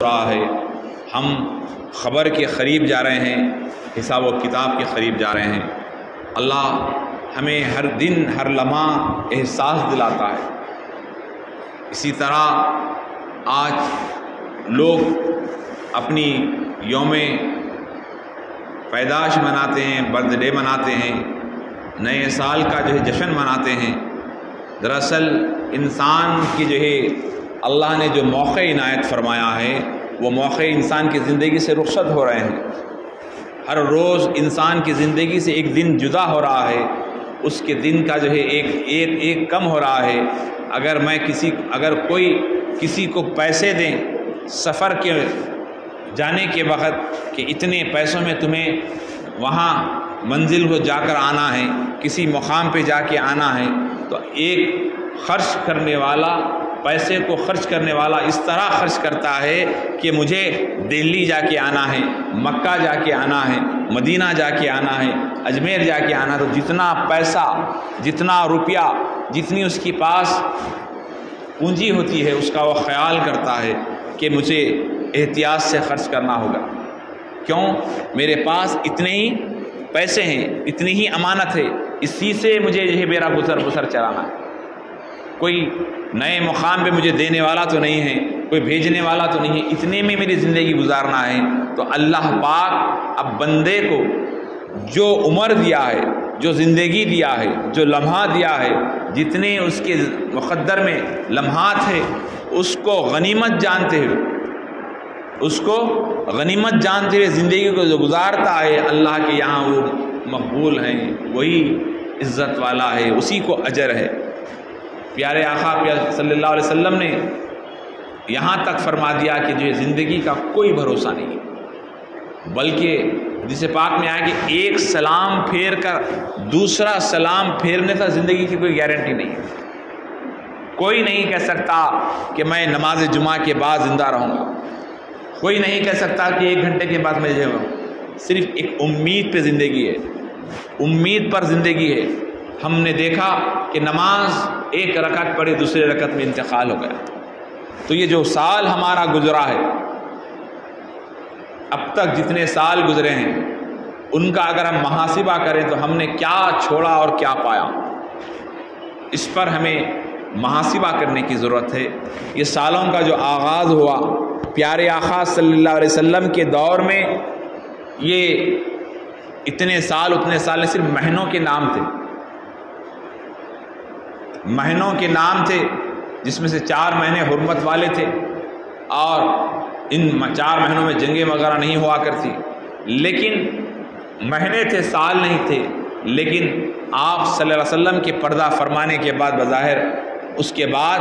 رہا ہے، ہم خبر کے قریب جا رہے ہیں، حساب و کتاب کے قریب جا رہے ہیں۔ اللہ ہمیں ہر دن ہر لمحہ احساس دلاتا ہے۔ اسی طرح آج لوگ اپنی یوم پیدائش مناتے ہیں، برتھ ڈے مناتے ہیں، نئے سال کا جشن مناتے ہیں۔ دراصل انسان کی اللہ نے جو موقع عنایت فرمایا ہے، وہ موقع انسان کی زندگی سے رخصت ہو رہے ہیں۔ ہر روز انسان کی زندگی سے ایک دن جدا ہو رہا ہے، اس کے دن کا ایک کم ہو رہا ہے۔ اگر کوئی کسی کو پیسے دیں سفر کے جانے کے وقت کہ اتنے پیسوں میں تمہیں وہاں منزل کو جا کر آنا ہے، کسی مقام پہ جا کے آنا ہے، تو ایک خرچ کرنے والا پیسے کو خرچ کرنے والا اس طرح خرچ کرتا ہے کہ مجھے دہلی جا کے آنا ہے، مکہ جا کے آنا ہے، مدینہ جا کے آنا ہے، اجمیر جا کے آنا ہے، تو جتنا پیسہ، جتنا روپیہ، جتنی اس کے پاس پونجی ہوتی ہے، اس کا وہ خیال کرتا ہے کہ مجھے احتیاط سے خرچ کرنا ہوگا۔ کیوں؟ میرے پاس اتنے ہی پیسے ہیں، اتنی ہی امانت ہے، اسی سے مجھے میرا بسر چلانا ہے۔ کوئی نئے مقام پہ مجھے دینے والا تو نہیں ہے، کوئی بھیجنے والا تو نہیں ہے، اتنے میں میری زندگی گزارنا ہے۔ تو اللہ پاک اب بندے کو جو عمر دیا ہے، جو زندگی دیا ہے، جو لمحہ دیا ہے، جتنے اس کے مقدر میں لمحات ہے، اس کو غنیمت جانتے ہوئے زندگی کو جو گزارتا ہے، اللہ کے یہاں وہ مقبول ہیں، وہی عزت والا ہے، اسی کو اجر ہے۔ پیارے آقا صلی اللہ علیہ وسلم نے یہاں تک فرما دیا کہ جو زندگی کا کوئی بھروسہ نہیں ہے، بلکہ حدیث پاک میں آیا کہ ایک سلام پھیر کر دوسرا سلام پھیرنے تک زندگی کی کوئی گارنٹی نہیں ہے۔ کوئی نہیں کہہ سکتا کہ میں نماز جمعہ کے بعد زندہ رہوں گا، کوئی نہیں کہہ سکتا کہ 1 گھنٹے کے بعد میں صرف ایک امید پہ زندگی ہے، امید پر زندگی ہے۔ ہم نے دیکھا کہ نماز 1 رکعت پڑھی، دوسرے رکعت میں انتقال ہو گیا۔ تو یہ جو سال ہمارا گزرا ہے، اب تک جتنے سال گزرے ہیں، ان کا اگر ہم محاسبہ کریں تو ہم نے کیا چھوڑا اور کیا پایا، اس پر ہمیں محاسبہ کرنے کی ضرورت ہے۔ یہ سالوں کا جو آغاز ہوا پیارے آقا صلی اللہ علیہ وسلم کے دور میں، یہ اتنے سال صرف مہینوں کے نام تھے، مہینوں کے نام تھے، جس میں سے 4 مہینے حرمت والے تھے، اور ان 4 مہینوں میں جنگیں وغیرہ نہیں ہوا کرتی، لیکن مہینے تھے، سال نہیں تھے۔ لیکن آپ صلی اللہ علیہ وسلم کے پردہ فرمانے کے بعد بظاہر اس کے بعد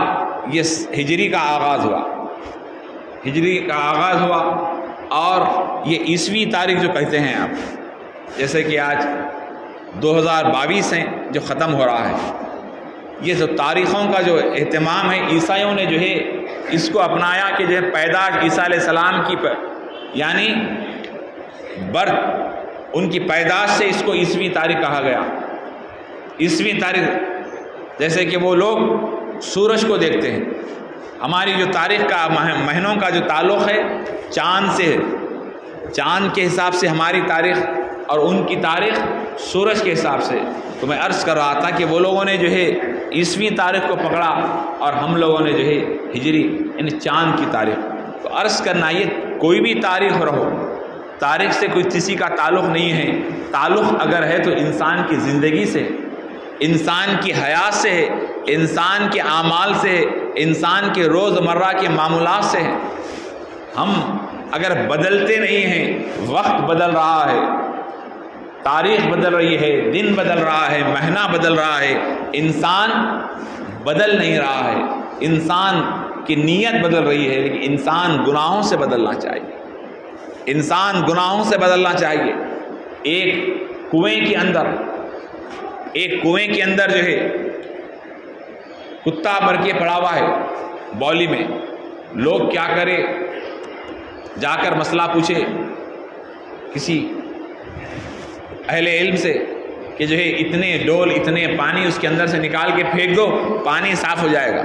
یہ ہجری کا آغاز ہوا، اور یہ عیسوی تاریخ جو کہتے ہیں آپ، جیسے کہ آج 2022 ہیں جو ختم ہو رہا ہے، یہ جو تاریخوں کا جو اہتمام ہے، عیسائیوں نے اس کو اپنایا کہ پیدائش عیسیٰ علیہ السلام کی یعنی برتھ، ان کی پیدائش سے اس کو عیسوی تاریخ کہا گیا۔ عیسوی تاریخ جیسے کہ وہ لوگ سورج کو دیکھتے ہیں، ہماری جو تاریخ کا مہینوں کا جو تعلق ہے چاند سے، چاند کے حساب سے ہماری تاریخ اور ان کی تاریخ سورج کے حساب سے۔ تو میں عرض کر رہا تھا کہ وہ لوگوں نے عیسوی تاریخ کو پکڑا، اور ہم لوگوں نے ہجری یعنی چاند کی تاریخ۔ تو عرض کرنا، یہ کوئی بھی تاریخ رہو، تاریخ سے کوئی کسی کا تعلق نہیں ہے۔ تعلق اگر ہے تو انسان کی زندگی سے، انسان کی حیات سے ہے، انسان کے اعمال سے ہے، انسان کے روزمرہ کے معمولات سے ہے۔ ہم اگر بدلتے نہیں ہیں، وقت بدل رہا ہے، تاریخ بدل رہی ہے، دن بدل رہا ہے، مہینہ بدل رہا ہے، انسان بدل نہیں رہا ہے، انسان کی نیت بدل رہی ہے، لیکن انسان گناہوں سے بدلنا چاہیے، انسان گناہوں سے بدلنا چاہیے۔ ایک کنویں کے اندر کتا بھر کے پڑا ہوا ہے بولی میں، لوگ کیا کرے، جا کر مسئلہ پوچھے کسی اہل علم سے کہ اتنے ڈول اتنے پانی اس کے اندر سے نکال کے پھینک دو، پانی صاف ہو جائے گا۔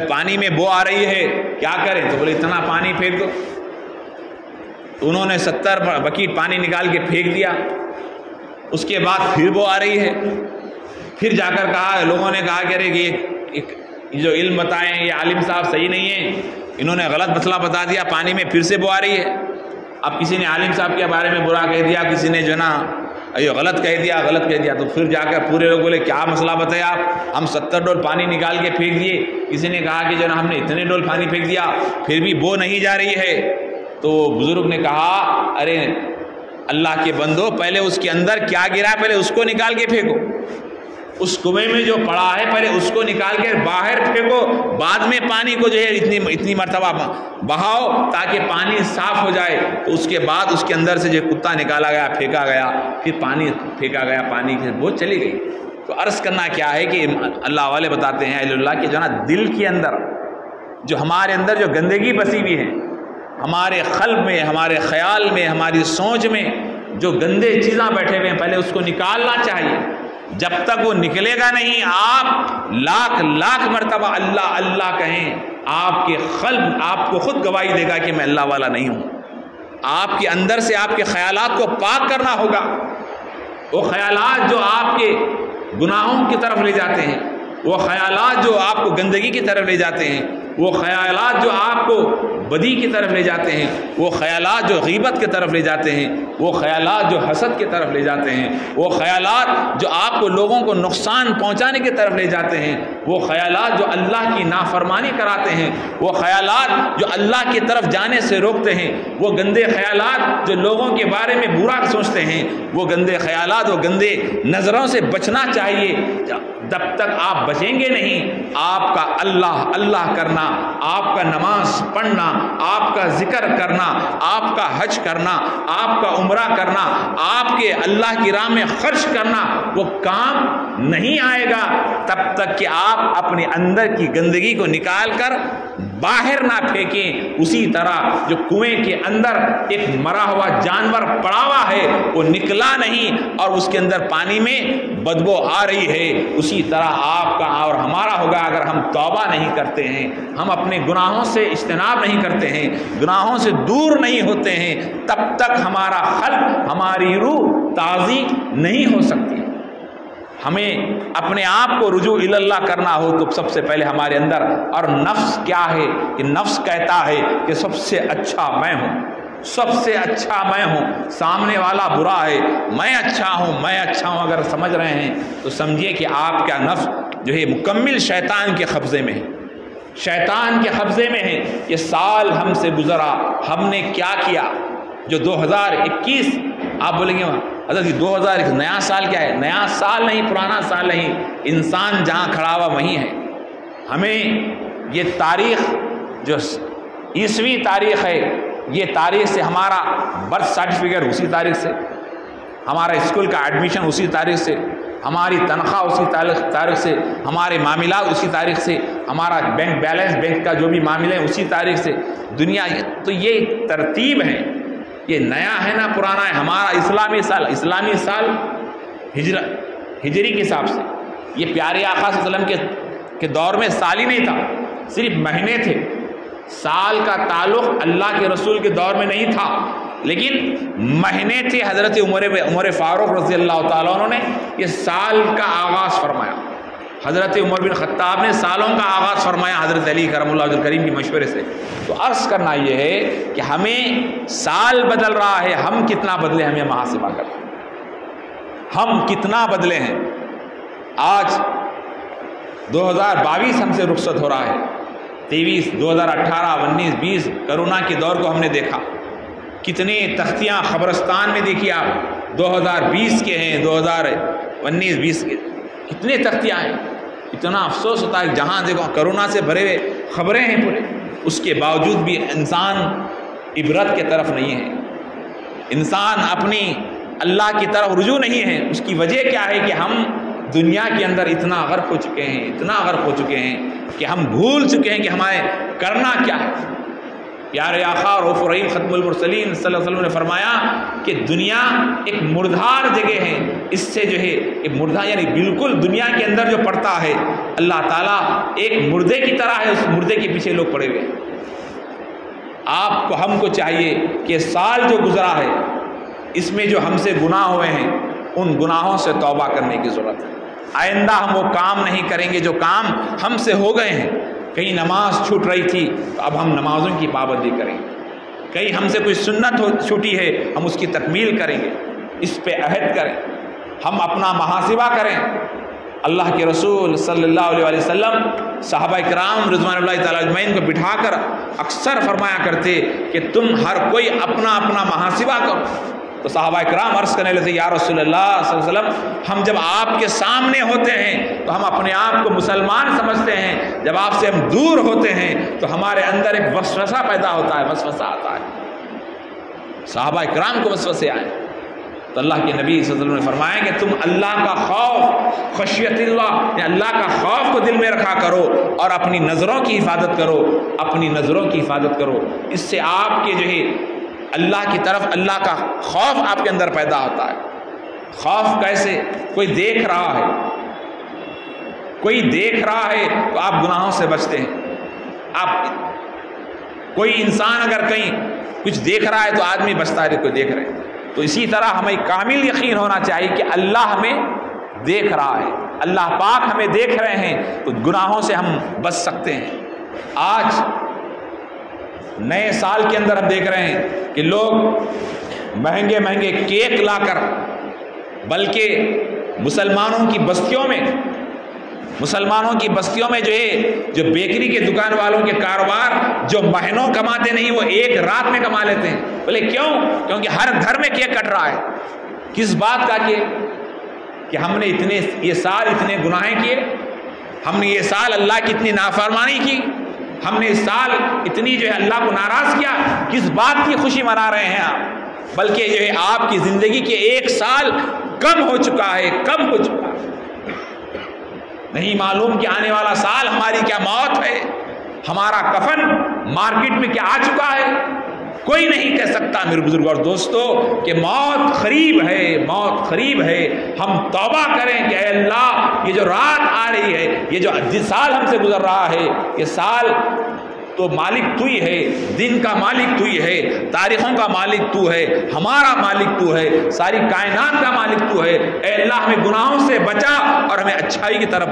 پانی میں بو آ رہی ہے کیا کریں؟ تو بولے اتنا پانی پھینک دو. تو انہوں نے 70 بکیٹ پانی نکال کے پھینک دیا. اس کے بعد پھر بو آ رہی ہے. پھر جا کر کہا، لوگوں نے کہا کہ ارے یہ جو علم بتائیں یہ عالم صاحب صحیح نہیں ہے، انہوں نے غلط مسئلہ بتا دیا، پانی میں پھر سے بو آ رہی ہے. اب کسی نے عالم صاحب کے بارے میں برا کہہ دیا، کسی نے جو نا یہ غلط کہہ دیا. تو پھر جا کر پورے لوگ بولے کیا مسئلہ بتایا آپ؟ ہم 70 ڈول پانی نکال کے پھینک دیے. کسی نے کہا کہ جو نا ہم نے اتنے ڈول پانی پھینک دیا پھر بھی بو نہیں جا رہی ہے. تو بزرگ نے کہا ارے اللہ کے بندو، پہلے اس کے اندر کیا گرا پہلے اس کو نکال کے پھینکو. اس کنویں میں جو پڑا ہے پہلے اس کو نکال کے باہر پھینکو، بعد میں پانی کو جو ہے اتنی مرتبہ بہاؤ تاکہ پانی صاف ہو جائے. تو اس کے بعد اس کے اندر سے جو کتا نکالا گیا، پھینکا گیا، پھر پانی پھینکا گیا، پانی کی وہ چلی گئی. تو عرض کرنا کیا ہے کہ اللہ والے بتاتے ہیں اہل اللہ کہ جو نا دل کے اندر جو ہمارے اندر جو گندگی بسی ہوئی ہے، ہمارے قلب میں، ہمارے خیال میں، ہماری سوچ میں جو گندے چیزاں بیٹھے ہوئے ہیں پہلے اس کو نکالنا چاہیے. جب تک وہ نکلے گا نہیں آپ لاکھ مرتبہ اللہ اللہ کہیں، آپ کے قلب آپ کو خود گواہی دے گا کہ میں اللہ والا نہیں ہوں. آپ کے اندر سے آپ کے خیالات کو پاک کرنا ہوگا. وہ خیالات جو آپ کے گناہوں کی طرف لے جاتے ہیں، وہ خیالات جو آپ کو گندگی کی طرف لے جاتے ہیں، وہ خیالات جو آپ کو بدی کی طرف لے جاتے ہیں، وہ خیالات جو غیبت کی طرف لے جاتے ہیں، وہ خیالات جو حسد کی طرف لے جاتے ہیں، وہ خیالات جو آپ کو لوگوں کو نقصان پہنچانے کی طرف لے جاتے ہیں، وہ خیالات جو اللہ کی نافرمانی کراتے ہیں، وہ خیالات جو اللہ کی طرف جانے سے روکتے ہیں، وہ گندے خیالات جو لوگوں کے بارے میں برا سوچتے ہیں، وہ گندے خیالات، وہ گندے نظروں سے بچنا چاہیے. جب تک آپ بچیں گے نہیں، آپ کا اللہ اللہ کرنا، آپ کا نماز پڑھنا، آپ کا ذکر کرنا، آپ کا حج کرنا، آپ کا عمرہ کرنا، آپ کے اللہ کی راہ میں خرچ کرنا وہ کام نہیں آئے گا تب تک کہ آپ اپنے اندر کی گندگی کو نکال کر باہر نہ پھینکیں. اسی طرح جو کنویں کے اندر ایک مرا ہوا جانور پڑا ہوا ہے وہ نکلا نہیں اور اس کے اندر پانی میں بدبو آ رہی ہے، اسی طرح آپ کا اور ہمارا ہوگا. اگر ہم توبہ نہیں کرتے ہیں، ہم اپنے گناہوں سے اجتناب نہیں کرتے ہیں، گناہوں سے دور نہیں ہوتے ہیں، تب تک ہمارا قلب، ہماری روح تازی نہیں ہو سکتی. ہمیں اپنے آپ کو رجوع اللہ کرنا ہو تو سب سے پہلے ہمارے اندر، اور نفس کیا ہے کہ نفس کہتا ہے کہ سب سے اچھا میں ہوں، سب سے اچھا میں ہوں، سامنے والا برا ہے، میں اچھا ہوں، میں اچھا ہوں. اگر سمجھ رہے ہیں تو سمجھیے کہ آپ کا نفس جو ہے مکمل شیطان کے قبضے میں ہے، شیطان کے قبضے میں ہے. یہ سال ہم سے گزرا، ہم نے کیا کیا؟ جو 2021 آپ بولیں گے حضرت 2001 نیا سال کیا ہے؟ نیا سال نہیں، پرانا سال نہیں، انسان جہاں کھڑا ہوا وہیں ہے. ہمیں یہ تاریخ جو عیسوی تاریخ ہے، یہ تاریخ سے ہمارا برتھ سرٹیفکیٹ اسی تاریخ سے، ہمارا اسکول کا ایڈمیشن اسی تاریخ سے، ہماری تنخواہ اسی تاریخ سے، ہمارے معاملات اسی تاریخ سے، ہمارا بینک بیلنس، بینک کا جو بھی معاملے ہیں اسی تاریخ سے. دنیا تو یہ ترتیب ہے، یہ نیا ہے نہ پرانا ہے. ہمارا اسلامی سال ہجری کے حساب سے، یہ پیارے آقا صلی اللہ علیہ وسلم کے دور میں سال ہی نہیں تھا، صرف مہینے تھے. سال کا تعلق اللہ کے رسول کے دور میں نہیں تھا، لیکن مہینے تھے. حضرت عمر فاروق رضی اللہ تعالیٰ عنہ نے یہ سال کا آغاز فرمایا. حضرت عمر بن خطاب نے سالوں کا آغاز فرمایا حضرت علی کرم اللہ وجہ کریم کی مشورے سے. تو عرض کرنا یہ ہے کہ ہمیں سال بدل رہا ہے، ہم کتنا بدلے ہمیں محاسبہ کرنا، ہم کتنا بدلے ہیں. آج 2022 ہم سے رخصت ہو رہا ہے، 23 2018 19 20 کرونا کے دور کو ہم نے دیکھا. کتنے تختیاں قبرستان میں دیکھیے آپ، 2020 کے ہیں، 2019 20 کے کتنے تختیاں ہیں. اتنا افسوس ہوتا ہے جہاں دیکھو کرونا سے بھرے ہوئے خبریں ہیں پورے، اس کے باوجود بھی انسان عبرت کے طرف نہیں ہے، انسان اپنی اللہ کی طرف رجوع نہیں ہے. اس کی وجہ کیا ہے کہ ہم دنیا کے اندر اتنا غرق ہو چکے ہیں، اتنا غرق ہو چکے ہیں کہ ہم بھول چکے ہیں کہ ہمارے کرنا کیا ہے. پیارے آقا رؤوف الرحیم ختم المرسلین صلی اللہ علیہ وسلم نے فرمایا کہ دنیا ایک مردار جگہ ہے، اس سے جو ہے ایک مردار یعنی بالکل دنیا کے اندر جو پڑتا ہے اللہ تعالیٰ ایک مردے کی طرح ہے، اس مردے کے پیچھے لوگ پڑے ہوئے۔ آپ کو ہم کو چاہیے کہ سال جو گزرا ہے اس میں جو ہم سے گناہ ہوئے ہیں ان گناہوں سے توبہ کرنے کی ضرورت ہے۔ آئندہ ہم وہ کام نہیں کریں گے جو کام ہم سے ہو گئے ہیں۔ کہیں نماز چھوٹ رہی تھی تو اب ہم نمازوں کی پابندی کریں گے، کہیں ہم سے کوئی سنت چھوٹی ہے ہم اس کی تکمیل کریں گے، اس پہ عہد کریں، ہم اپنا محاسبہ کریں۔ اللہ کے رسول صلی اللہ علیہ وسلم صحابہ کرام رضوان اللہ تعالیٰ اجمعین کو بٹھا کر اکثر فرمایا کرتے کہ تم ہر کوئی اپنا اپنا محاسبہ کرو۔ تو صحابہ کرام عرض کرنے لگے یا رسول اللہ صلی اللہ علیہ وسلم ہم جب آپ کے سامنے ہوتے ہیں تو ہم اپنے آپ کو مسلمان سمجھتے ہیں، جب آپ سے ہم دور ہوتے ہیں تو ہمارے اندر ایک وسوسہ پیدا ہوتا ہے، وسوسہ آتا ہے۔ صحابہ کرام کو وسوسے آئے تو اللہ کے نبی صلی اللہ علیہ وسلم نے فرمایا کہ تم اللہ کا خوف، خشیت اللہ، اللہ کا خوف کو دل میں رکھا کرو اور اپنی نظروں کی حفاظت کرو، اپنی نظروں کی حفاظت کرو۔ اس سے آپ کے جو ہے اللہ کی طرف اللہ کا خوف آپ کے اندر پیدا ہوتا ہے۔ خوف کیسے؟ کوئی دیکھ رہا ہے، کوئی دیکھ رہا ہے تو آپ گناہوں سے بچتے ہیں۔ آپ کوئی انسان اگر کہیں کچھ دیکھ رہا ہے تو آدمی بچتا ہے، کوئی دیکھ رہے ہیں۔ تو اسی طرح ہمیں کامل یقین ہونا چاہیے کہ اللہ ہمیں دیکھ رہا ہے، اللہ پاک ہمیں دیکھ رہے ہیں تو گناہوں سے ہم بچ سکتے ہیں۔ آج نئے سال کے اندر ہم دیکھ رہے ہیں کہ لوگ مہنگے مہنگے کیک لا کر، بلکہ مسلمانوں کی بستیوں میں جو ہے جو بیکری کے دکان والوں کے کاروبار جو مہینوں کماتے نہیں وہ ایک رات میں کما لیتے ہیں۔ بولے کیوں؟ کیونکہ ہر گھر میں کیک کٹ رہا ہے۔ کس بات کا کہ ہم نے یہ سال اتنے گناہیں کیے، ہم نے یہ سال اللہ کی اتنی نافرمانی کی، ہم نے اس سال اتنی جو ہے اللہ کو ناراض کیا۔ کس بات کی خوشی منا رہے ہیں آپ؟ بلکہ جو ہے آپ کی زندگی کے ایک سال کم ہو چکا ہے، کم ہو چکا ہے۔ نہیں معلوم کہ آنے والا سال ہماری کیا موت ہے، ہمارا کفن مارکیٹ میں کیا آ چکا ہے، کوئی نہیں کہہ سکتا میرے بزرگ اور دوستو کہ موت قریب ہے، موت قریب ہے۔ ہم توبہ کریں کہ اے اللہ یہ جو رات آ رہی ہے، یہ جو سال ہم سے گزر رہا ہے، یہ سال تو مالک تو ہی ہے، دن کا مالک تو ہی ہے، تاریخوں کا مالک تو ہے، ہمارا مالک تو ہے، ساری کائنات کا مالک تو ہے۔ اے اللہ ہمیں گناہوں سے بچا اور ہمیں اچھائی کی طرف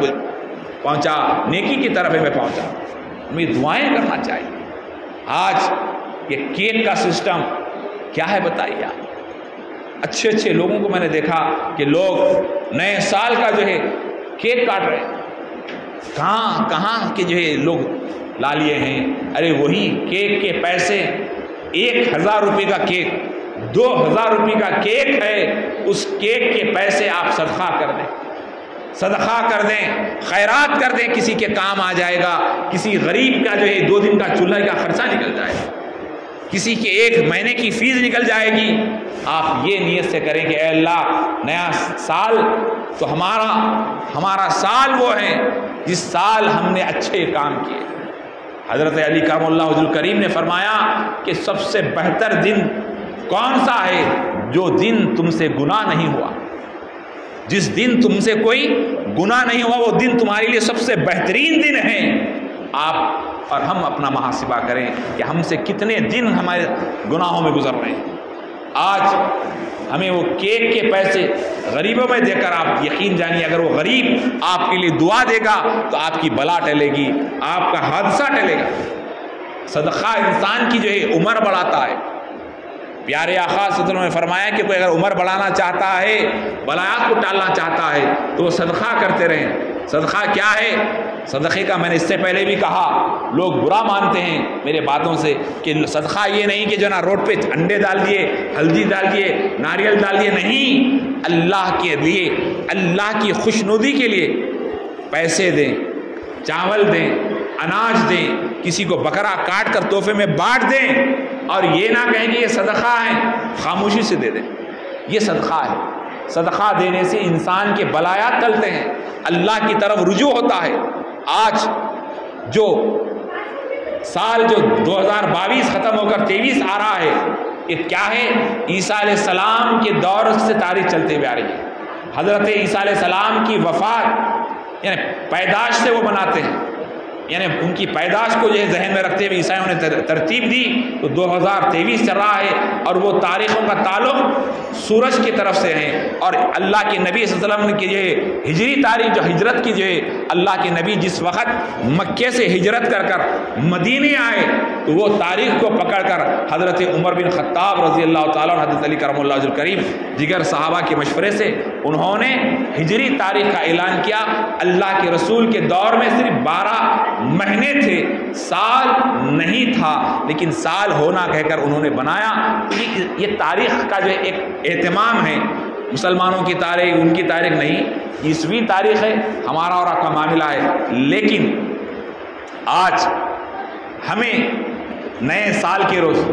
پہنچا، نیکی کی طرف ہمیں پہنچا۔ ہمیں دعائیں کرنا چاہیے۔ آج یہ کیک کا سسٹم کیا ہے بتائیے آپ؟ اچھے اچھے لوگوں کو میں نے دیکھا کہ لوگ نئے سال کا جو ہے کیک کاٹ رہے ہیں۔ کہاں کے جو ہے لوگ لا لیے ہیں؟ ارے وہی کیک کے پیسے، 1000 روپے کا کیک، 2000 روپے کا کیک ہے، اس کیک کے پیسے آپ صدقہ کر دیں، صدقہ کر دیں، خیرات کر دیں، کسی کے کام آ جائے گا، کسی غریب کا جو ہے 2 دن کا چولہے کا خرچہ نکل جائے گا، کسی کے 1 مہینے کی فیس نکل جائے گی۔ آپ یہ نیت سے کریں کہ اے اللہ نیا سال تو ہمارا سال وہ ہے جس سال ہم نے اچھے کام کیے۔ حضرت علی کرم اللہ وجہ کریم نے فرمایا کہ سب سے بہتر دن کون سا ہے؟ جو دن تم سے گناہ نہیں ہوا، جس دن تم سے کوئی گناہ نہیں ہوا وہ دن تمہارے لیے سب سے بہترین دن ہے۔ آپ اور ہم اپنا محاسبہ کریں کہ ہم سے کتنے دن ہمارے گناہوں میں گزر رہے ہیں۔ آج ہمیں وہ کیک کے پیسے غریبوں میں دے کر آپ یقین جانیے اگر وہ غریب آپ کے لیے دعا دے گا تو آپ کی بلا ٹلے گی، آپ کا حادثہ ٹلے گا۔ صدقہ انسان کی جو ہے عمر بڑھاتا ہے۔ پیارے آقا صلی اللہ علیہ وسلم نے فرمایا کہ کوئی اگر عمر بڑھانا چاہتا ہے، بلایات کو ٹالنا چاہتا ہے تو وہ صدقہ کرتے رہیں۔ صدقہ کیا ہے؟ صدقے کا میں نے اس سے پہلے بھی کہا، لوگ برا مانتے ہیں میرے باتوں سے کہ صدقہ یہ نہیں کہ جو نا روڈ پہ انڈے ڈال دیے، ہلدی ڈال دیے، ناریل ڈال دیے، نہیں، اللہ کے لیے، اللہ کی خوشنودی کے لیے پیسے دیں، چاول دیں، اناج دیں، کسی کو بکرا کاٹ کر تحفے میں بانٹ دیں، اور یہ نہ کہیں کہ یہ صدقہ ہے، خاموشی سے دے دیں، یہ صدقہ ہے۔ صدقہ دینے سے انسان کے بلایات ٹلتے ہیں، اللہ کی طرف رجوع ہوتا ہے۔ آج جو سال جو 2022 ختم ہو کر 23 آ رہا ہے، یہ کیا ہے؟ عیسیٰ علیہ السلام کے دور سے تاریخ چلتے ہوئے آ رہی ہے۔ حضرت عیسیٰ علیہ السلام کی وفات یعنی پیدائش سے وہ مناتے ہیں، یعنی ان کی پیدائش کو جو ہے ذہن میں رکھتے ہوئے عیسائیوں نے ترتیب دی، تو 2023 چل رہا ہے، اور وہ تاریخوں کا تعلق سورج کی طرف سے ہے، اور اللہ کے نبی صلی اللہ علیہ وسلم کی جو ہے ہجری تاریخ، جو ہجرت کی جو ہے اللہ کے نبی جس وقت مکے سے ہجرت کر کر مدینے آئے، تو وہ تاریخ کو پکڑ کر حضرت عمر بن خطاب رضی اللہ تعالیٰ عنہ، حضرت علی کرم اللہ وجہ الکریم، دیگر صحابہ کے مشورے سے انہوں نے ہجری تاریخ کا اعلان کیا۔ اللہ کے رسول کے دور میں صرف 12 مہینے تھے، سال نہیں تھا، لیکن سال ہونا کہہ کر انہوں نے بنایا۔ یہ تاریخ کا جو ایک اہتمام ہے، مسلمانوں کی تاریخ ان کی تاریخ نہیں، عیسوی تاریخ ہے، ہمارا اور آپ کا معاملہ ہے۔ لیکن آج ہمیں نئے سال کے روز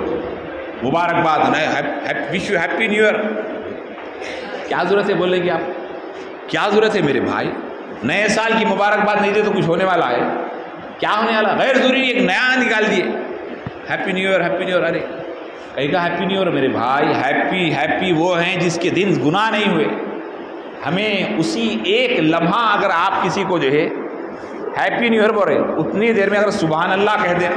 مبارکباد، wish you happy new year. کیا ضرورت ہے بولنے کی؟ آپ کیا ضرورت ہے میرے بھائی؟ نئے سال کی مبارکباد نہیں دے تو کچھ ہونے والا ہے؟ کیا ہونے والا؟ غیر ضروری ایک نیا نکال دیے، happy new year, happy new year. ارے کہیں کا ہیپی نیو ایئر میرے بھائی؟ ہیپی وہ ہیں جس کے دن گناہ نہیں ہوئے۔ ہمیں اسی ایک لمحہ اگر آپ کسی کو جو ہے ہیپی نیو ایئر بولے، اتنی دیر میں اگر سبحان اللہ کہہ دیں،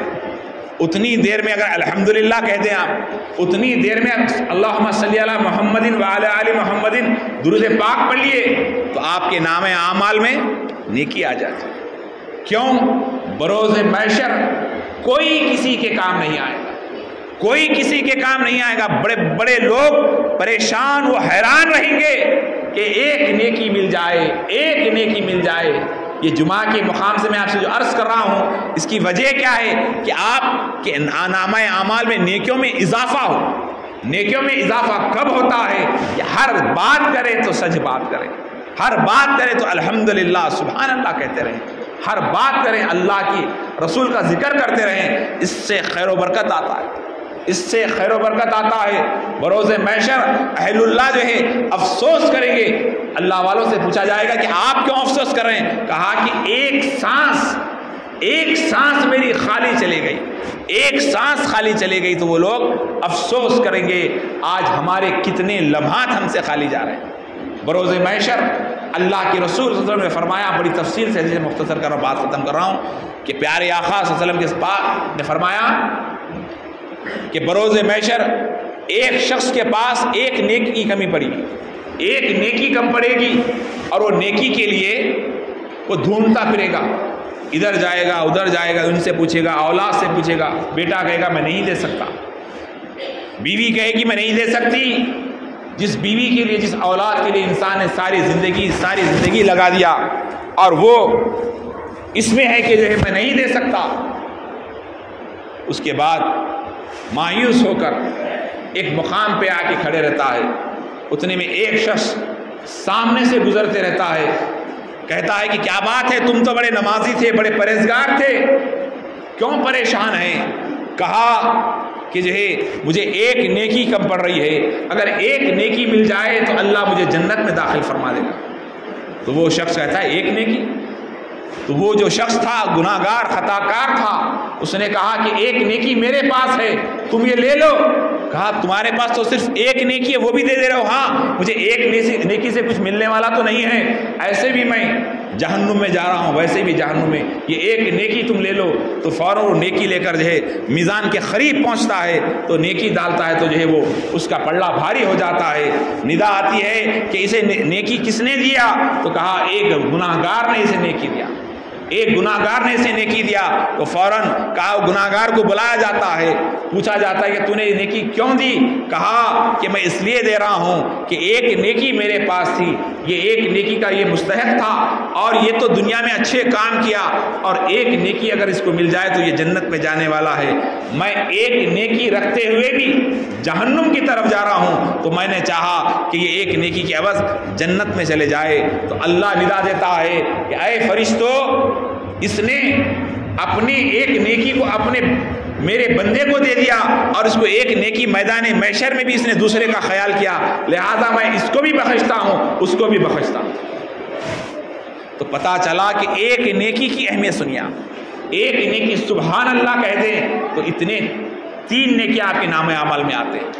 اتنی دیر میں اگر الحمدللہ کہہ دیں آپ، اتنی دیر میں اللہم صلی علی محمد وعلی آل محمد درود پاک پڑھ لیے، تو آپ کے نام اعمال میں نیکی آ جاتی ہے۔ کیوں؟ بروز محشر کوئی کسی کے کام نہیں آئے گا، کوئی کسی کے کام نہیں آئے گا۔ بڑے بڑے لوگ پریشان و حیران رہیں گے کہ ایک نیکی مل جائے، ایک نیکی مل جائے۔ یہ جمعہ کے مقام سے میں آپ سے جو عرض کر رہا ہوں، اس کی وجہ کیا ہے کہ آپ کے نامہ اعمال میں نیکیوں میں اضافہ ہو۔ نیکیوں میں اضافہ کب ہوتا ہے؟ کہ ہر بات کریں تو سچ بات کریں، ہر بات کریں تو الحمدللہ سبحان اللہ کہتے رہیں، ہر بات کریں اللہ کی رسول کا ذکر کرتے رہیں۔ اس سے خیر و برکت آتا ہے، اس سے خیر و برکت آتا ہے۔ بروز محشر اہل اللہ جو ہے افسوس کریں گے۔ اللہ والوں سے پوچھا جائے گا کہ آپ کیوں افسوس کر رہے ہیں؟ کہا کہ ایک سانس میری خالی چلی گئی، ایک سانس خالی چلی گئی، تو وہ لوگ افسوس کریں گے آج ہمارے کتنے لمحات ہم سے خالی جا رہے ہیں۔ بروز محشر اللہ کے رسول صلی اللہ علیہ وسلم نے فرمایا، بڑی تفصیل سے جسے مختصر کر بات ختم کر رہا ہوں، کہ پیارے آقا صلی اللہ علیہ وسلم کے پاک نے فرمایا کہ بروز محشر ایک شخص کے پاس ایک نیکی کی کمی پڑی گی، ایک نیکی کم پڑے گی، اور وہ نیکی کے لیے وہ ڈھونڈتا پھرے گا، ادھر جائے گا ادھر جائے گا، ان سے پوچھے گا، اولاد سے پوچھے گا۔ بیٹا کہے گا میں نہیں دے سکتا، بیوی کہے گی میں نہیں دے سکتی۔ جس بیوی کے لیے، جس اولاد کے لیے انسان نے ساری زندگی لگا دیا، اور وہ اس میں ہے کہ جو ہے میں نہیں دے سکتا، اس کے بعد مایوس ہو کر ایک مقام پہ آ کے کھڑے رہتا ہے۔ اتنے میں ایک شخص سامنے سے گزرتے رہتا ہے، کہتا ہے کہ کیا بات ہے، تم تو بڑے نمازی تھے، بڑے پرہیزگار تھے، کیوں پریشان ہیں؟ کہا کہ جو ہے مجھے ایک نیکی کم پڑ رہی ہے، اگر ایک نیکی مل جائے تو اللہ مجھے جنت میں داخل فرما دے گا۔ تو وہ شخص کہتا ہے ایک نیکی؟ تو وہ جو شخص تھا گناہ گار خطا کار تھا، اس نے کہا کہ ایک نیکی میرے پاس ہے، تم یہ لے لو۔ کہا تمہارے پاس تو صرف ایک نیکی ہے، وہ بھی دے دے رہے ہو؟ ہاں، مجھے ایک نیکی سے کچھ ملنے والا تو نہیں ہے، ایسے بھی میں جہنم میں جا رہا ہوں، ویسے بھی جہنم میں، یہ ایک نیکی تم لے لو۔ تو فوراً وہ نیکی لے کر جو ہے میزان کے قریب پہنچتا ہے، تو نیکی ڈالتا ہے، تو جو ہے وہ اس کا پلڑا بھاری ہو جاتا ہے۔ ندا آتی ہے کہ اسے نیکی کس نے دیا؟ تو کہا ایک گناہ گار نے اسے نیکی دیا، ایک گناہ گار نے اسے نیکی دیا۔ تو فوراً کہا گناہ گار کو بلایا جاتا ہے، پوچھا جاتا ہے کہ تو نے یہ نیکی کیوں دی؟ کہا کہ میں اس لیے دے رہا ہوں کہ ایک نیکی میرے پاس تھی، یہ ایک نیکی کا یہ مستحق تھا، اور یہ تو دنیا میں اچھے کام کیا، اور ایک نیکی اگر اس کو مل جائے تو یہ جنت میں جانے والا ہے۔ میں ایک نیکی رکھتے ہوئے بھی جہنم کی طرف جا رہا ہوں، تو میں نے چاہا کہ یہ ایک نیکی کے عوض جنت میں چلے جائے۔ تو اللہ ندا دیتا ہے کہ اے فرشتو، اس نے اپنی ایک نیکی کو اپنے میرے بندے کو دے دیا، اور اس کو ایک نیکی میدان محشر میں بھی اس نے دوسرے کا خیال کیا، لہذا میں اس کو بھی بخشتا ہوں، اس کو بھی بخشتا ہوں۔ تو پتا چلا کہ ایک نیکی کی اہمیت سنیا، ایک نیکی سبحان اللہ کہہ دیں تو اتنے 3 نیکی آپ کے نام اعمال میں آتے ہیں۔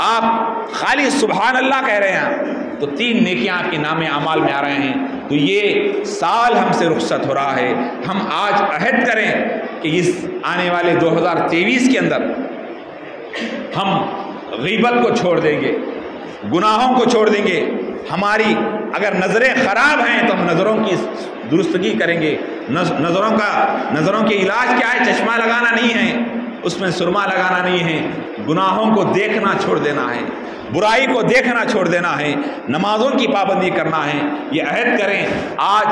آپ خالی سبحان اللہ کہہ رہے ہیں تو 3 نیکیاں آپ کے نام اعمال میں آ رہے ہیں۔ تو یہ سال ہم سے رخصت ہو رہا ہے، ہم آج عہد کریں کہ اس آنے والے 2023 کے اندر ہم غیبت کو چھوڑ دیں گے، گناہوں کو چھوڑ دیں گے۔ ہماری اگر نظریں خراب ہیں تو ہم نظروں کی درستگی کریں گے۔ نظروں کے علاج کیا ہے؟ چشمہ لگانا نہیں ہے، اس میں سرما لگانا نہیں ہے، گناہوں کو دیکھنا چھوڑ دینا ہے، برائی کو دیکھنا چھوڑ دینا ہے، نمازوں کی پابندی کرنا ہے۔ یہ عہد کریں۔ آج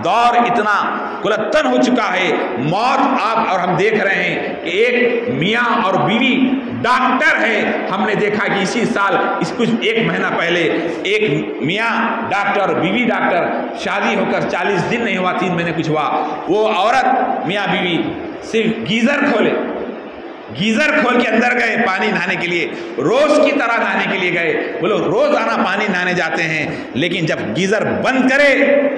دور اتنا کلتن ہو چکا ہے، موت آپ اور ہم دیکھ رہے ہیں کہ ایک میاں اور بیوی ڈاکٹر ہے، ہم نے دیکھا کہ اسی سال کچھ 1 مہینہ پہلے ایک میاں ڈاکٹر اور بیوی ڈاکٹر، شادی ہو کر 40 دن نہیں ہوا، 3 مہینے کچھ ہوا، وہ عورت میاں بیوی صرف گیزر کھول کے اندر گئے پانی نہانے کے لیے، روز کی طرح نہانے کے لیے گئے، وہ لوگ روزانہ پانی نہانے جاتے ہیں، لیکن جب گیزر بند کرے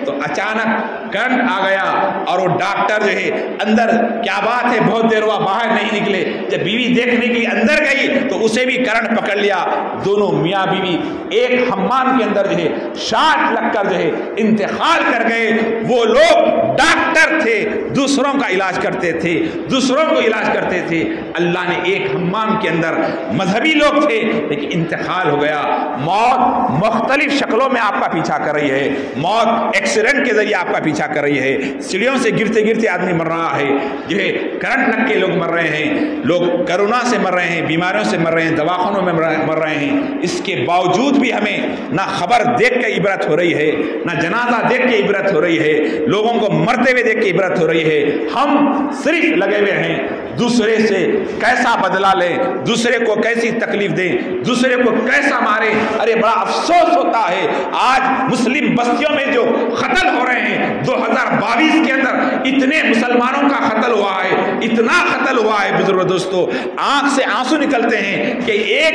تو اچانک کرنٹ آ گیا اور وہ ڈاکٹر جو ہے اندر، کیا بات ہے بہت دیر ہوا باہر نہیں نکلے، جب بیوی دیکھنے کے لیے اندر گئی تو اسے بھی کرنٹ پکڑ لیا۔ دونوں میاں بیوی ایک حمام کے اندر جو ہے شارٹ لگ کر جو ہے انتقال کر گئے۔ وہ لوگ ڈاکٹر تھے، دوسروں کا علاج کرتے تھے، دوسروں کو علاج کرتے تھے۔ اللہ نے ایک حمام کے اندر، مذہبی لوگ تھے لیکن انتقال ہو گیا۔ موت مختلف شکلوں میں آپ کا پیچھا کر رہی ہے، موت ایکسیڈنٹ کے ذریعے آپ کا پیچھا کر رہی ہے، سیڑھیوں سے گرتے گرتے آدمی مر رہا ہے، جو ہے کرنٹ لگ کے لوگ مر رہے ہیں، لوگ کرونا سے مر رہے ہیں، بیماریوں سے مر رہے ہیں، دواخانوں میں مر رہے ہیں۔ اس کے باوجود بھی ہمیں نہ خبر دیکھ کے عبرت ہو رہی ہے، نہ جنازہ دیکھ کے عبرت ہو رہی ہے، لوگوں کو مرتے ہوئے دیکھ کے عبرت ہو رہی ہے۔ ہم صرف لگے ہوئے ہیں دوسرے سے کیسا بدلہ لیں، دوسرے کو کیسی تکلیف دیں، دوسرے کو کیسا مارے۔ ارے بڑا افسوس ہوتا ہے آج مسلم بستیوں میں جو قتل ہو رہے ہیں، 2022 کے اندر اتنے مسلمانوں کا قتل ہوا ہے، اتنا قتل ہوا ہے بزرگ دوستو، آنکھ سے آنسو نکلتے ہیں کہ ایک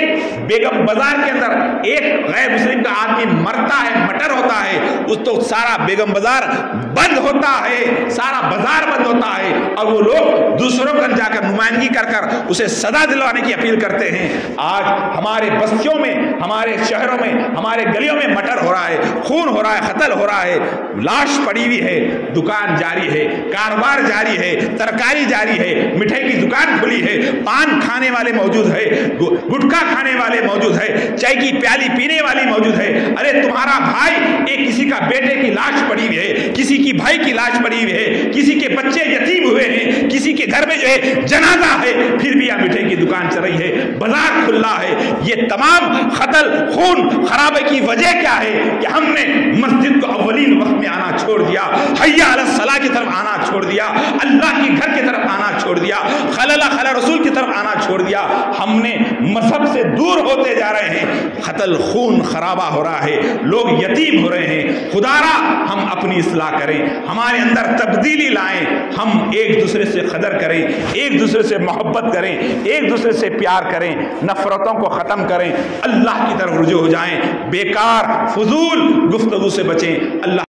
بیگم بازار کے اندر ایک غیر مسلم کا آدمی مرتا ہے، مٹر ہوتا ہے، اس تو سارا بیگم بازار بند ہوتا ہے، سارا بازار بند ہوتا ہے، اور وہ لوگ دوسروں کا جا کر نمائندگی کر اسے سزا دلوانے کی اپیل کرتے ہیں۔ آج ہمارے بستیوں میں، ہمارے شہروں میں، ہمارے گلیوں میں مٹر ہو رہا ہے، خون ہو رہا ہے، قتل ہو رہا ہے، لاش پڑی ہوئی ہے، دکان جاری ہے، کاروبار جاری ہے، ترکاری جاری ہے، مٹھائی کی دکان کھلی ہے، پان کھانے والے موجود ہے، گٹکا کھانے والے موجود ہے، چائے کی پیالی پینے والی موجود ہے۔ ارے تمہارا بھائی، ایک کسی کا بیٹے کی لاش پڑی ہوئی ہے، کسی کی بھائی کی لاش پڑی ہوئی ہے، کسی کے بچے یتیم ہوئے ہیں، کسی کے گھر میں جو ہے جنازہ ہے، پھر بھی یہاں مٹھائی کی دکان چل رہی ہے، بازار کھلا ہے۔ یہ تمام قتل، خون خرابے کی وجہ کیا ہے؟ کہ ہم نے مسجد کو اولین وقت میں آنا چھوڑ دیا، حی علی الصلاۃ کی طرف آنا چھوڑ دیا، اللہ کے گھر کی طرف آنا چھوڑ دیا، خلل رسول کی طرف آنا چھوڑ دیا۔ ہم نے مذہب سے دور ہوتے جا رہے ہیں، قتل، خون خرابہ ہو رہا ہے، لوگ یتیم ہو رہے ہیں۔ خدا را ہم اپنی اصلاح کریں، ہمارے اندر تبدیلی لائیں، ہم ایک دوسرے سے قدر کریں، ایک دوسرے سے محبت کریں، ایک دوسرے سے پیار کریں، نفرتوں کو ختم کریں، اللہ کی طرف رجوع ہو جائیں، بیکار فضول گفتگو سے بچیں۔ اللہ